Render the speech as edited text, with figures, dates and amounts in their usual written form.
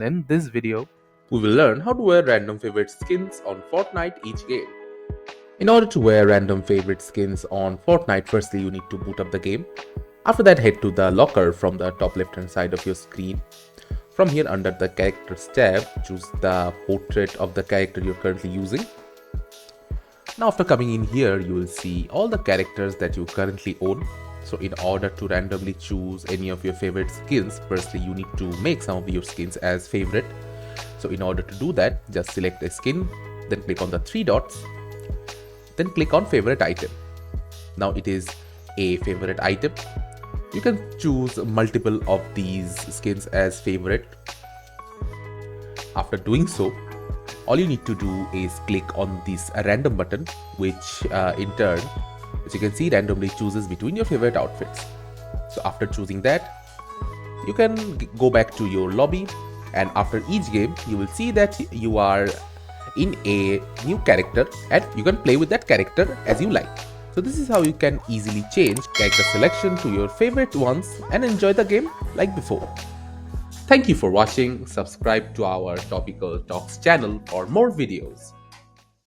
In this video, we will learn how to wear random favorite skins on Fortnite each game. In order to wear random favorite skins on Fortnite, firstly you need to boot up the game. After that, head to the locker from the top left hand side of your screen. From here, under the characters tab, choose the portrait of the character you're currently using. Now after coming in here, you will see all the characters that you currently own. So in order to randomly choose any of your favorite skins, firstly you need to make some of your skins as favorite. So in order to do that, just select a skin, then click on the three dots, then click on favorite item. Now it is a favorite item. You can choose multiple of these skins as favorite. After doing so, all you need to do is click on this random button, which in turn, as you can see, randomly chooses between your favorite outfits. So after choosing that, you can go back to your lobby, and after each game you will see that you are in a new character and you can play with that character as you like. So this is how you can easily change character selection to your favorite ones and enjoy the game like before. Thank you for watching. Subscribe to our Topical Talks channel for more videos.